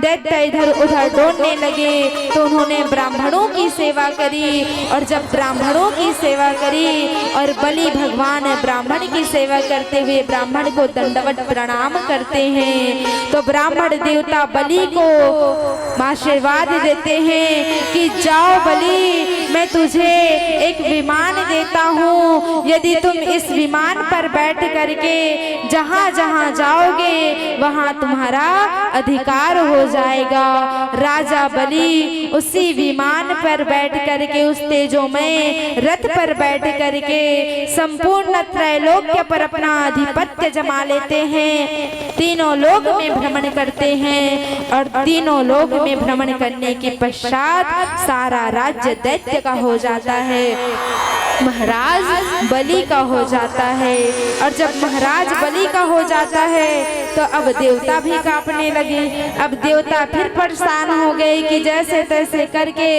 दैत्य इधर उधर दौड़ने लगे तो उन्होंने ब्राह्मणों की सेवा करी। और जब ब्राह्मणों की सेवा करी और बलि भगवान ब्राह्मण की सेवा करते हुए ब्राह्मण को दंडवत प्रणाम करते हैं तो ब्राह्मण देवता बलि को आशीर्वाद देते हैं कि जाओ बलि, मैं तुझे एक विमान देता हूँ, यदि तुम इस विमान पर बैठ करके जहाँ जहाँ जाओगे वहाँ तुम्हारा अधिकार हो जाएगा। राजा बलि उसी विमान पर बैठ करके, उस तेजोमय रथ पर बैठ करके संपूर्ण त्रैलोक्य पर अपना आधिपत्य जमा लेते हैं। तीनों लोक में भ्रमण करते हैं और तीनों लोक में भ्रमण करने के पश्चात सारा राज्य दैत्य का हो जाता है, महाराज बलि का हो जाता है। और जब महाराज बलि का हो जाता है तो अब देवता भी कांपने लगे। अब देवता फिर परेशान हो गए कि जैसे तैसे करके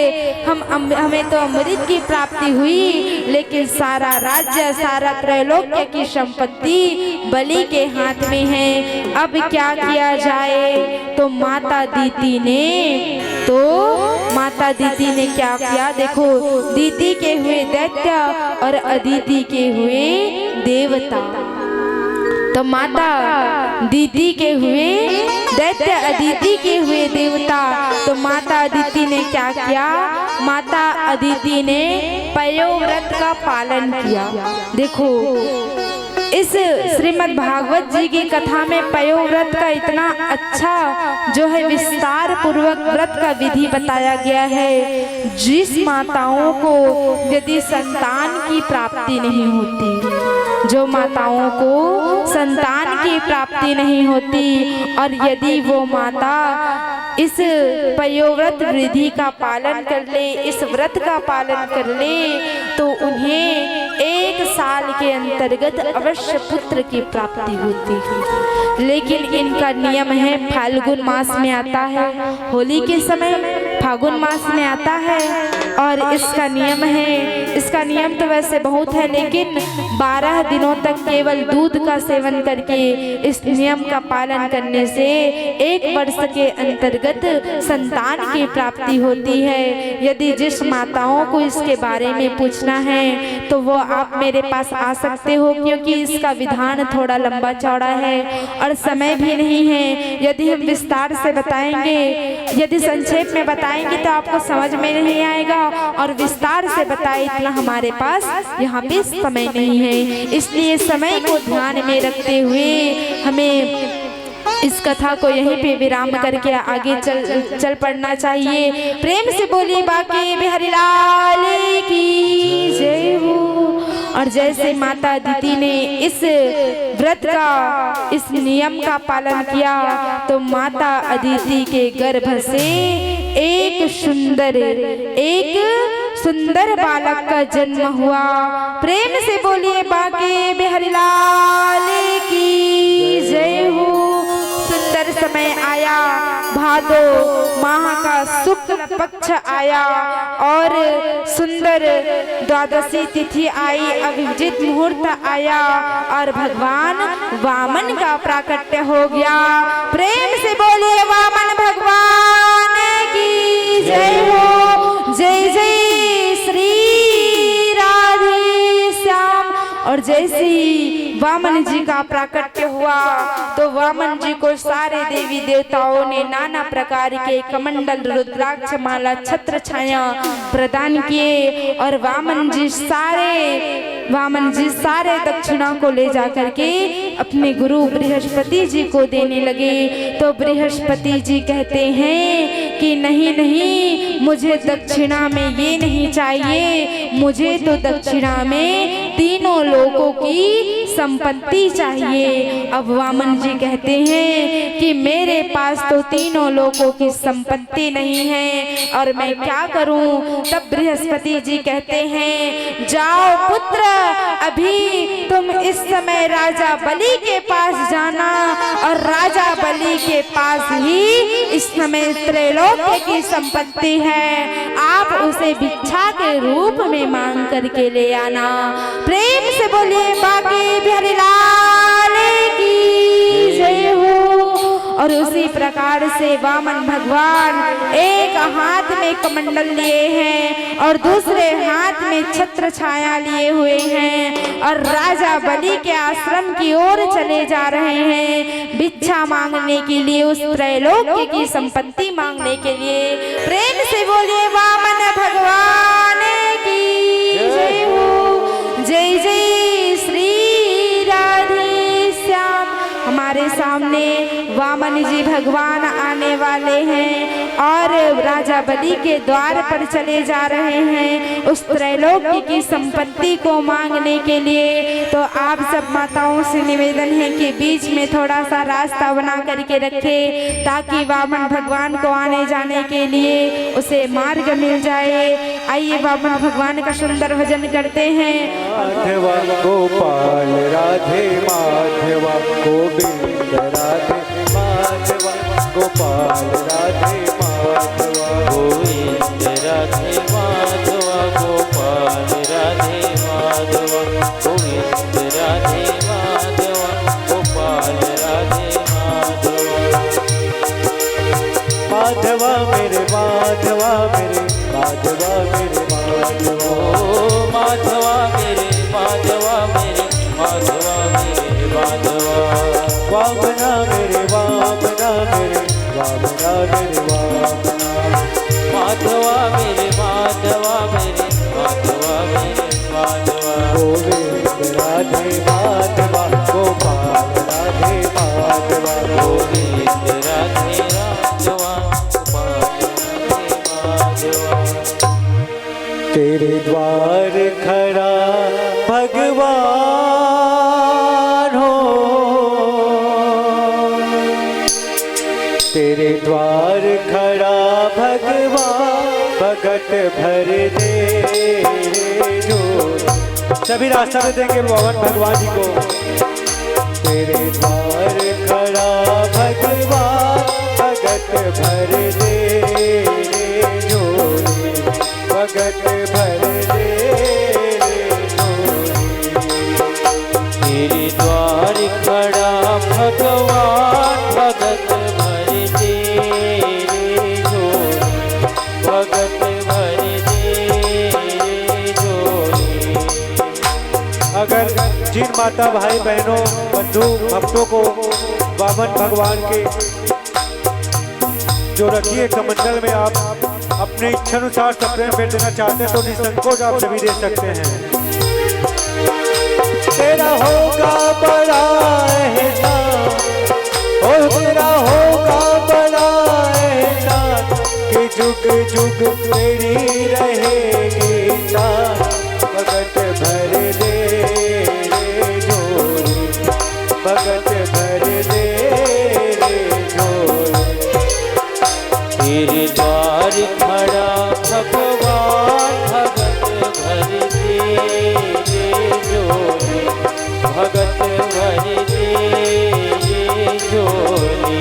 हमें तो अमृत की प्राप्ति हुई, लेकिन सारा राज्य सारा त्रैलोक्य की संपत्ति बलि के हाथ में है, अब क्या किया जाए। तो माता दीति ने क्या किया, देखो दीति के हुए दैत्य और अदिति के हुए देवता। तो माता दीति के हुए दैत्य, अदिति के हुए देवता। तो माता अदिति ने क्या किया, माता अदिति ने पयोव्रत का पालन किया। देखो इस श्रीमद् भागवत जी की कथा में पयोव्रत का इतना अच्छा जो है विस्तार पूर्वक व्रत का विधि बताया गया है। जिस माताओं को यदि संतान की प्राप्ति नहीं होती, जो माताओं को संतान की प्राप्ति नहीं होती और यदि वो माता इस पयोव्रत विधि का पालन कर ले, इस व्रत का पालन कर ले, तो उन्हें 1 साल के अंतर्गत अवश्य पुत्र की प्राप्ति होती है। लेकिन इनका नियम है, फाल्गुन मास में आता है, होली के समय फागुन मास में आता है और इसका नियम है, इसका नियम तो वैसे बहुत है, लेकिन 12 दिनों तक केवल दूध का सेवन करके इस नियम का पालन करने से 1 वर्ष के अंतर्गत संतान की प्राप्ति होती है। यदि जिस माताओं को इसके बारे में पूछना है तो वो आप मेरे पास आ सकते हो, क्योंकि इसका विधान थोड़ा लंबा चौड़ा है और समय भी नहीं है। यदि हम विस्तार से बताएंगे, यदि संक्षेप में बताएंगे तो आपको समझ में नहीं आएगा, और विस्तार से बताए इतना हमारे पास यहाँ पे समय नहीं है। इसलिए समय को ध्यान में रखते हुए हमें इस कथा को यहीं पे विराम करके आगे चल पड़ना चाहिए। प्रेम से बोलिए बाकी बिहारी लाल की जय हो। और जैसे माता अदिति ने इस व्रत का, इस नियम का पालन किया तो माता अदिति के गर्भ से एक सुंदर बालक का जन्म हुआ। प्रेम से बोलिए बाकी बिहारी लाल की जय हो। सुंदर समय आया, भादो माह का शुक्ल पक्ष आया और सुंदर द्वादशी तिथि आई, अभिजित मुहूर्त आया और भगवान वामन का प्राकट्य हो गया। प्रेम से बोलिए वामन भगवान की जय हो। जय जय श्री राधे श्याम। और जैसे ही वामन जी का प्राकट्य हुआ तो वामन जी को सारे देवी देवताओं ने नाना प्रकार के कमंडल, रुद्राक्ष माला, छत्र छाया प्रदान किए और वामन जी सारे दक्षिणा को ले जाकर के अपने गुरु बृहस्पति जी को देने लगे। तो बृहस्पति जी कहते हैं कि नहीं नहीं, मुझे दक्षिणा में ये नहीं चाहिए, मुझे तो दक्षिणा में तीनों लोगों की संपत्ति चाहिए। अब वामन जी कहते हैं कि मेरे पास तो तीनों लोगों की संपत्ति नहीं है और मैं क्या करूं। तब बृहस्पति जी कहते हैं, जाओ पुत्र, अभी तुम इस समय राजा बलि के पास जाना और राजा बलि के पास ही इस समय त्रैलोक्य की संपत्ति है, आप उसे भिक्षा के रूप में मांग करके ले आना। प्रेम से बोलिए बाकी बिहारी लाल की जय हो। और उसी प्रकार से वामन भगवान एक हाथ में कमंडल लिए हैं और दूसरे हाथ में छत्र छाया लिए हुए हैं और राजा बलि के आश्रम की ओर चले जा रहे हैं भिक्षा मांगने के लिए, उस त्रैलोक्य की संपत्ति मांगने के लिए। प्रेम से बोलिए वामन भगवान की जय हो। जय जय श्री राधे श्याम। हमारे सामने वामन जी भगवान आने वाले हैं और राजा बलि के द्वार पर चले जा रहे हैं उस त्रैलोक्य की संपत्ति को मांगने के लिए। तो आप सब माताओं से निवेदन है कि बीच में थोड़ा सा रास्ता बना करके रखे ताकि वामन भगवान को आने जाने के लिए उसे मार्ग मिल जाए। आइए वामन भगवान का सुंदर भजन करते हैं। माधवा गोपाल राधे माधवा गोविंद राधे माधवा गोपाल राधे माधवा गोविंद राधे माधवा गोपाल राधे माधवा गोविंद राधे माधवा गोपाल राधे माधवा। माधवा मेरे माधवा मेरे माधवा मेरे माधवा ओ माधवा मेरे माधवा मेरे माधवा मेरे माधवा। वामना मेरे वामना मेरे वामना मेरे वामना माधवा मेरे माधवा मेरे माधवा मेरे माधवा। गोविंद राधे माधवा गोपाल राधे माधवा गोविंद राधे माधवा गोपाल राधे माधवा। तेरे द्वार खड़ा भगवान हो, तेरे द्वार खड़ा भगवान भगत भर दे जो। सभी रास्ता में देंगे वामन भगवान जी को। तेरे द्वार खड़ा भगवान भगत भर दे जो, भगत भर दे तेरे द्वार खड़ा भगवान भगत भर दे जोड़ी, भगत भर दे जोड़ी। अगर जिन माता भाई बहनों बंधु भक्तों को वामन भगवान के जो रखिए कमंडल में आप अपने इच्छा अनुसार सपने में देना चाहते हैं तो निसंकोच आप सभी दे सकते हैं। तेरा होगा बड़ा एहसान, और तेरा होगा बड़ा एहसान कि जुग जुग तेरी रहेगी शान। भगत भर दे जोड़ी, भगत भर दे जोड़ी। तेरे द्वार खड़ा भगवान भगत भर दे जोड़ी, भगत भर दे जोड़ी।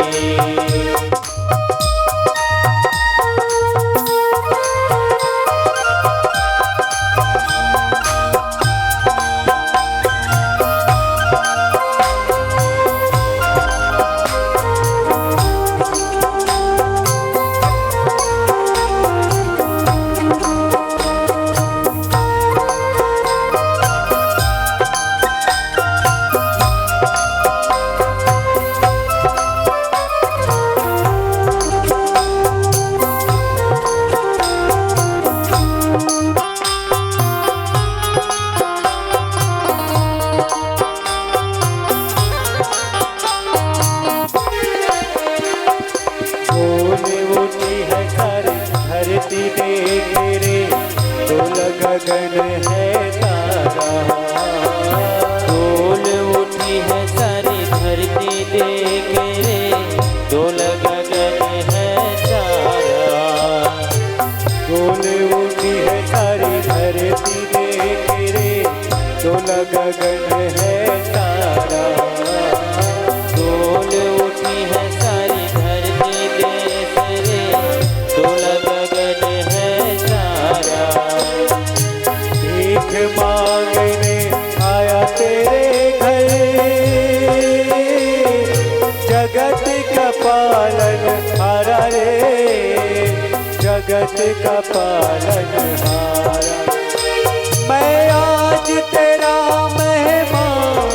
गगन है तारा, डोल उठी है सारी धरती देख रे, डोल गगन है तारा। डोल उठी है सारी धरती देख रे, डोल गगन है तारा। डोल उठी है सारी धरती देख रे, डोल गगन है तारा। भीख मांगने आया तेरे घर, जगत का रे जगत का पालनहारा। मैं आज तेरा मेहमान,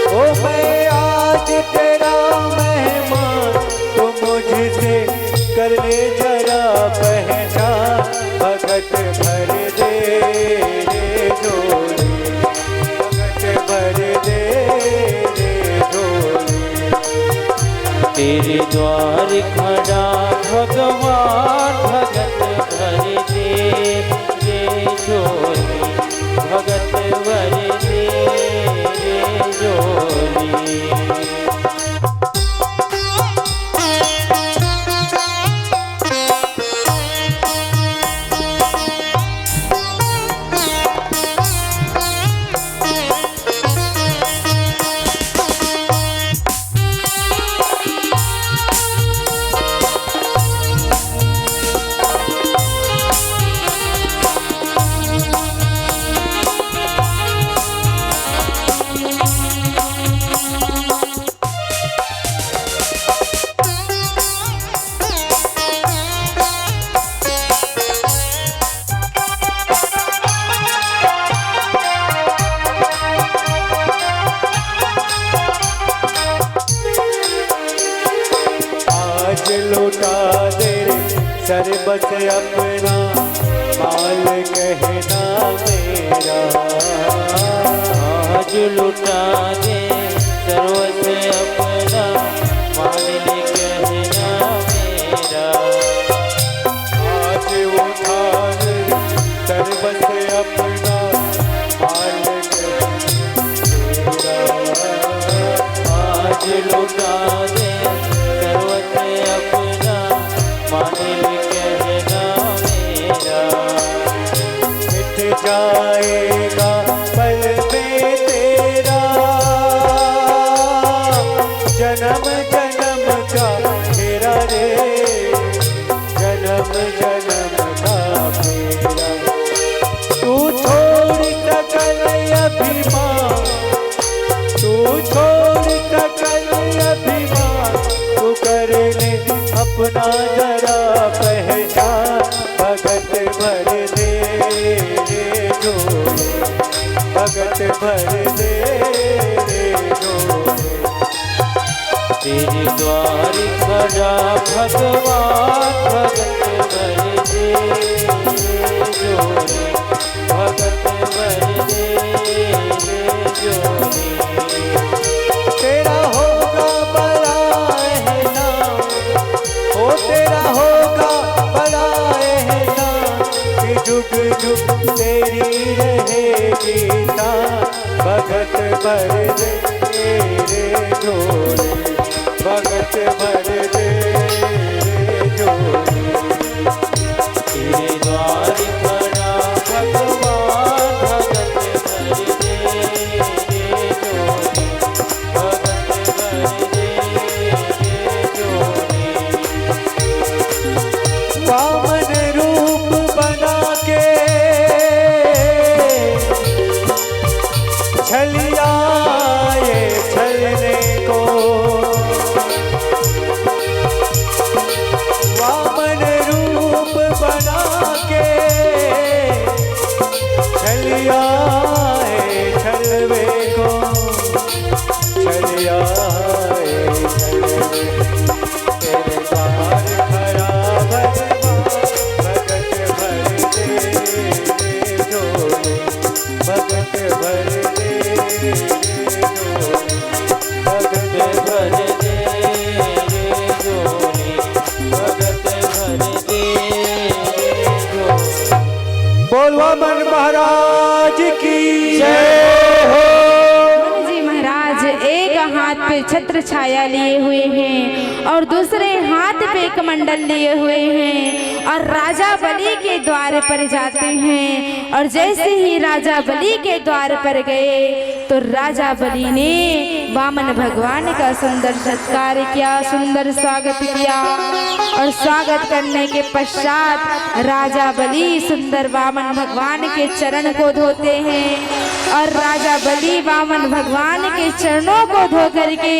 ओ मैं आज तेरा मेहमान, तो मुझसे कर ले जरा पहचान। भगत भर दे रे झोली, भगत भर दे रे झोली। तेरे द्वार खड़ा भगवान, भगत भर दे रे झोली, भगत भर दे रे झोली। लौटा दे सर्वस अपना, माल कहना मेरा। आज लुटा दे सर्वस अपना, माल कहना मेरा। आज उठा दे सर्वस अपना, माल कहना मेरा। आज लुटा दे सर्वस अपना, माल कहना मेरा। मिट जाएगा पल में तेरा जन्म जन्म का फेरा रे, जन्म जन्म का फेरा। तू छोड़ सकल अभिमान, तू छोड़ सकल अभिमान, तू कर ले अपना जरा पहचान। भगत भर दे रे झोली, भगत भर दे रे झोली। तेरे द्वार खड़ा भगवान, भगत भर दे झोली, भगत भर दे झोली। तेरा होगा बड़ा एहसान, ओ तेरा होगा बड़ा एहसान, कि जुग जुग तेरी रहेगी शान। भगत भर दे रे झोली, भगत भर दे रे झोली। तेरे द्वार खड़ा भगवान, भगत भर दे झोली, भगत भर दे झोली। वामन रूप बना के छलियाए छलने को, वामन रूप बना के छलियाए छलवे को, छलियाए छलवे। तेरे द्वार खड़ा भगवान, भगत भर दे रे झोली, भगत भर दे रे झोली, भगत भर दे झोली, भगत भर दे झोली। बोल वामन महाराज की जय हो। जी महाराज एक हाथ पे छत्र छाया लिए हुए हैं और दूसरे हाथ पे कमंडल लिए हुए हैं और राजा बलि के द्वार पर जाते हैं। और जैसे ही राजा बलि के द्वार पर गए तो राजा बलि ने वामन भगवान का सुंदर सत्कार किया, सुंदर स्वागत किया और और स्वागत करने के पश्चात राजा बलि सुंदर वामन भगवान के चरण को धोते हैं और राजा बलि वामन भगवान के चरणों को धो करके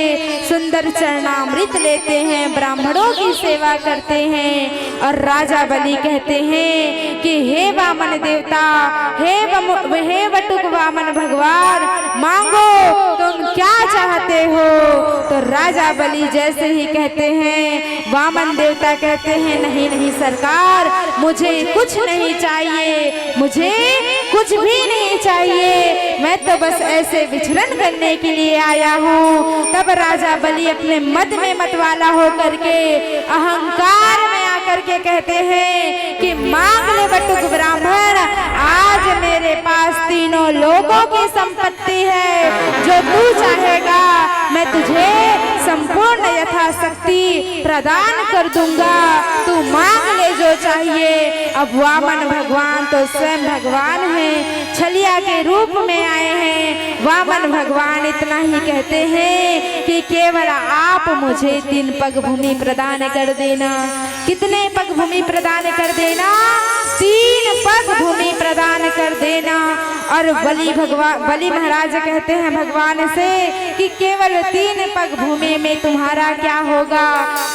सुंदर चरणामृत लेते हैं, ब्राह्मणों की सेवा करते हैं और राजा बलि कहते हैं कि हे वामन देवता, हे वटुक वामन भगवान, मांगो तुम क्या चाहते हो। तो राजा बलि जैसे ही कहते हैं, वामन देवता कहते हैं नहीं नहीं सरकार, मुझे कुछ नहीं चाहिए, मुझे कुछ भी नहीं चाहिए, मैं तो बस ऐसे विचरण करने के लिए आया हूँ। तब राजा बलि अपने मद में मतवाला होकर के अहंकार में आकर के कहते हैं कि मांग ले बटुक ब्राह्मण, आज मेरे पास तीनों लोगों की संपत्ति है, जो तू चाहेगा मैं तुझे संपूर्ण यथाशक्ति प्रदान कर दूंगा, तू मांग ले जो चाहिए। अब वामन भगवान तो स्वयं भगवान हैं, छलिया के रूप में आए हैं। वामन भगवान इतना ही कहते हैं कि केवल आप मुझे 3 पग भूमि प्रदान कर देना। कितने पग भूमि प्रदान कर देना? 3 पग भूमि प्रदान कर देना। और बलि महाराज कहते हैं भगवान से कि केवल 3 पग भूमि में तुम्हारा क्या होगा?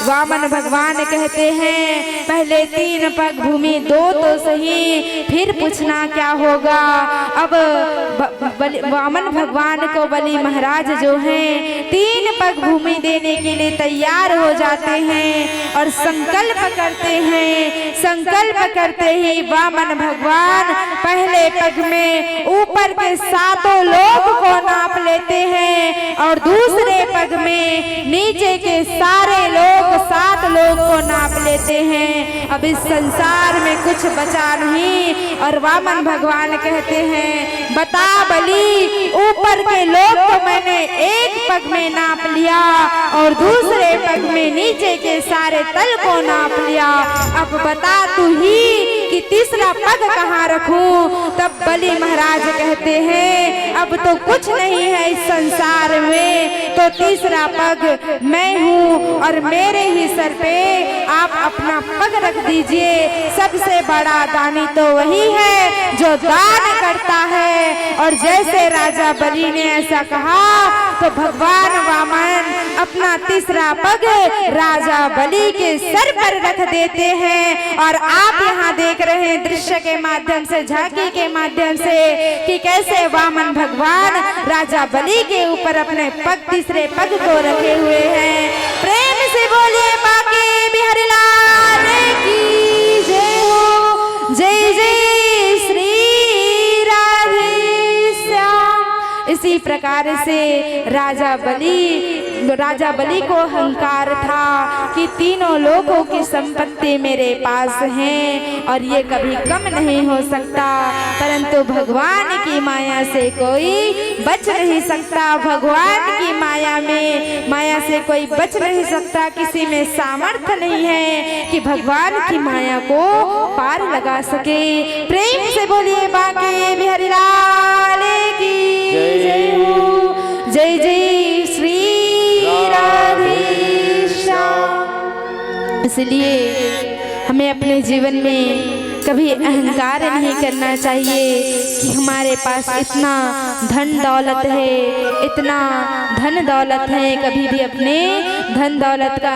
वामन भगवान कहते हैं पहले 3 पग भूमि दो तो सही, फिर पूछना क्या होगा। अब वामन भगवान को बलि महाराज जो हैं 3 पग भूमि देने के लिए तैयार हो जाते हैं और संकल्प करते हैं। संकल्प करते ही वामन भगवान पहले पग में ऊपर के 7 लोक को नाप लेते हैं और दूसरे पग में नीचे के सारे लोक 7 लोक को नाप लेते हैं। अब इस संसार में कुछ बचा नहीं और वामन भगवान कहते हैं बता बलि, ऊपर के लोक तो मैंने 1 पग में नाप लिया और दूसरे पग में नीचे के सारे तल को नाप लिया, अब बता तू ही कि तीसरा पग कहाँ रखूं। तब बलि महाराज कहते हैं अब तो कुछ नहीं है इस संसार में, तो तीसरा पग मैं हूँ और मेरे ही सर पे आप अपना पग रख दीजिए। सबसे बड़ा दानी तो वही है जो दान करता है। और जैसे राजा बलि ने ऐसा कहा तो भगवान वामन अपना तीसरा पग राजा बलि के सर पर रख देते हैं। और आप यहाँ देख रहे हैं दृश्य के माध्यम से, झांकी के माध्यम से कि कैसे वामन भगवान राजा बलि के ऊपर अपने पग तीसरे पग को रखे हुए हैं। प्रेम से बोलिए बाकी बिहारी लाल की जय हो, जय जय श्री राधे श्याम। इसी प्रकार से राजा बलि को अहंकार था कि तीनों लोगों की संपत्ति मेरे पास है और ये कभी कम नहीं हो सकता, परंतु भगवान की माया से कोई बच नहीं सकता। भगवान की माया से कोई बच नहीं सकता। किसी में सामर्थ्य नहीं है कि भगवान की माया को पार लगा सके। प्रेम से बोलिए बांके बिहारी लाल की जय हो, जय जय श्री राधे श्याम। इसलिए हमें अपने जीवन में कभी अहंकार नहीं करना चाहिए कि हमारे पास इतना धन दौलत है, इतना धन दौलत है। कभी भी अपने धन दौलत का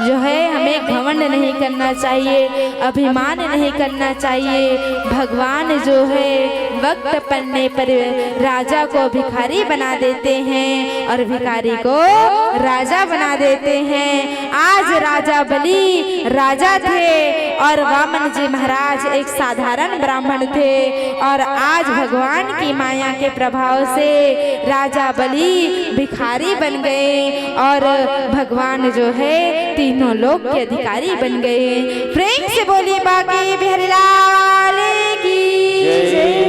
जो है हमें घमंड नहीं करना चाहिए, अभिमान नहीं करना चाहिए। भगवान जो है वक्त पड़ने पर राजा को भिखारी बना देते हैं और भिखारी को राजा बना देते हैं। आज राजा बलि राजा थे और वामन जी महाराज एक साधारण ब्राह्मण थे और आज भगवान की माया के प्रभाव से राजा बलि भिखारी बन गए और भगवान जो है तीनों लोक के अधिकारी बन गए। प्रेम से बोलिए बाकी बिहारी लाल की जय।